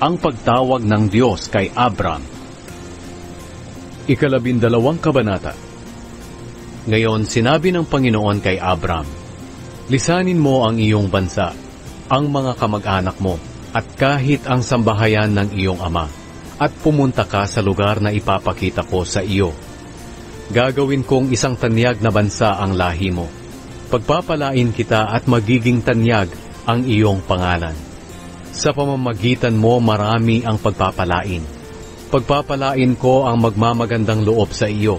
Ang pagtawag ng Diyos kay Abram. 12 kabanata. Ngayon sinabi ng Panginoon kay Abram, lisanin mo ang iyong bansa, ang mga kamag-anak mo, at kahit ang sambahayan ng iyong ama, at pumunta ka sa lugar na ipapakita ko sa iyo. Gagawin kong isang tanyag na bansa ang lahi mo. Pagpapalain kita at magiging tanyag ang iyong pangalan. Sa pamamagitan mo marami ang pagpapalain. Pagpapalain ko ang magmamagandang loob sa iyo.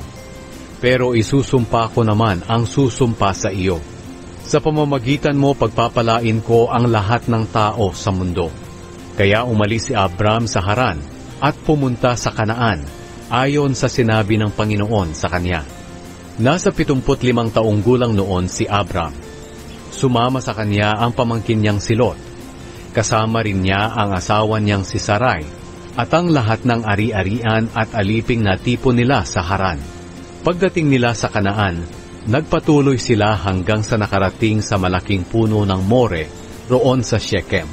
Pero isusumpa ko naman ang susumpa sa iyo. Sa pamamagitan mo pagpapalain ko ang lahat ng tao sa mundo. Kaya umalis si Abram sa Haran at pumunta sa Kanaan, ayon sa sinabi ng Panginoon sa kanya. Nasa 75 taong gulang noon si Abram. Sumama sa kanya ang pamangkin niyang si Lot. Kasama rin niya ang asawa niyang si Sarai, at ang lahat ng ari-arian at aliping na tipo nila sa Haran. Pagdating nila sa Kanaan, nagpatuloy sila hanggang sa nakarating sa malaking puno ng More, roon sa Shechem.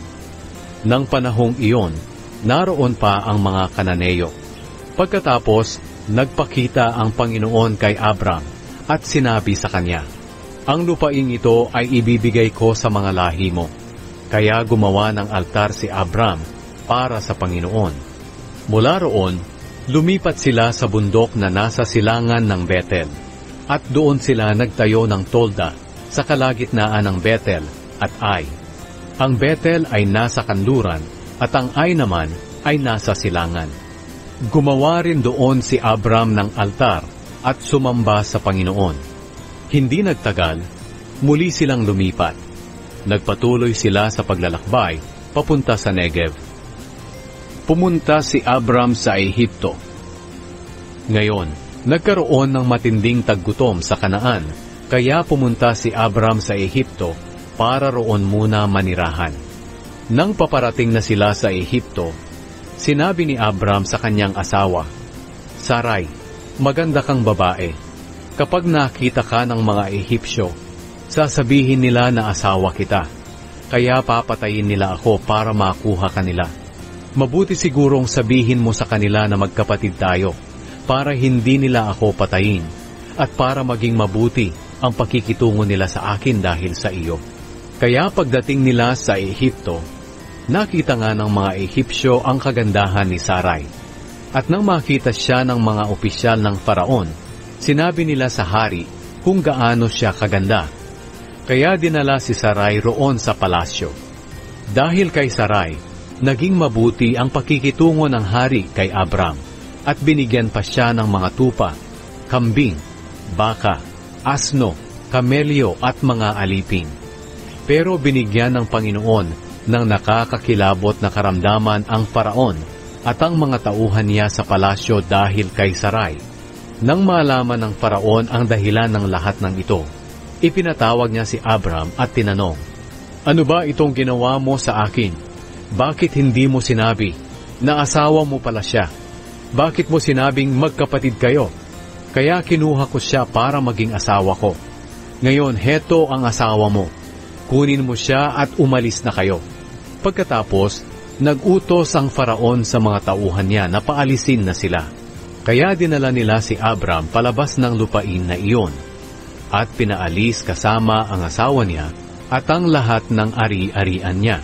Nang panahong iyon, naroon pa ang mga Kananeo. Pagkatapos, nagpakita ang Panginoon kay Abram at sinabi sa kanya, ang lupaing ito ay ibibigay ko sa mga lahi mo. Kaya gumawa ng altar si Abram para sa Panginoon. Mula roon, lumipat sila sa bundok na nasa silangan ng Betel, at doon sila nagtayo ng tolda sa kalagitnaan ng Betel at Ai. Ang Betel ay nasa kanluran at ang Ai naman ay nasa silangan. Gumawa rin doon si Abram ng altar at sumamba sa Panginoon. Hindi nagtagal, muli silang lumipat. Nagpatuloy sila sa paglalakbay papunta sa Negev. Pumunta si Abram sa Ehipto. Ngayon, nagkaroon ng matinding taggutom sa Kanaan, kaya pumunta si Abram sa Ehipto para roon muna manirahan. Nang paparating na sila sa Ehipto, sinabi ni Abram sa kanyang asawa, Sarai, maganda kang babae. Kapag nakita ka ng mga Ehipsyo, sasabihin nila na asawa kita, kaya papatayin nila ako para makuha kanila. Mabuti sigurong sabihin mo sa kanila na magkapatid tayo, para hindi nila ako patayin, at para maging mabuti ang pakikitungo nila sa akin dahil sa iyo. Kaya pagdating nila sa Ehipto, nakita nga ng mga Ehipsyo ang kagandahan ni Sarai. At nang makita siya ng mga opisyal ng Faraon, sinabi nila sa hari kung gaano siya kaganda. Kaya dinala si Sarai roon sa palasyo. Dahil kay Sarai, naging mabuti ang pakikitungo ng hari kay Abram, at binigyan pa siya ng mga tupa, kambing, baka, asno, kamelyo at mga aliping. Pero binigyan ng Panginoon ng nakakakilabot na karamdaman ang Faraon at ang mga tauhan niya sa palasyo dahil kay Sarai. Nang malaman ng Faraon ang dahilan ng lahat ng ito, ipinatawag niya si Abram at tinanong, ano ba itong ginawa mo sa akin? Bakit hindi mo sinabi na asawa mo pala siya? Bakit mo sinabing magkapatid kayo? Kaya kinuha ko siya para maging asawa ko. Ngayon, heto ang asawa mo. Kunin mo siya at umalis na kayo. Pagkatapos, nag-utos ang Faraon sa mga tauhan niya na paalisin na sila. Kaya dinala nila si Abram palabas ng lupain na iyon, at pinaalis kasama ang asawa niya at ang lahat ng ari-arian niya.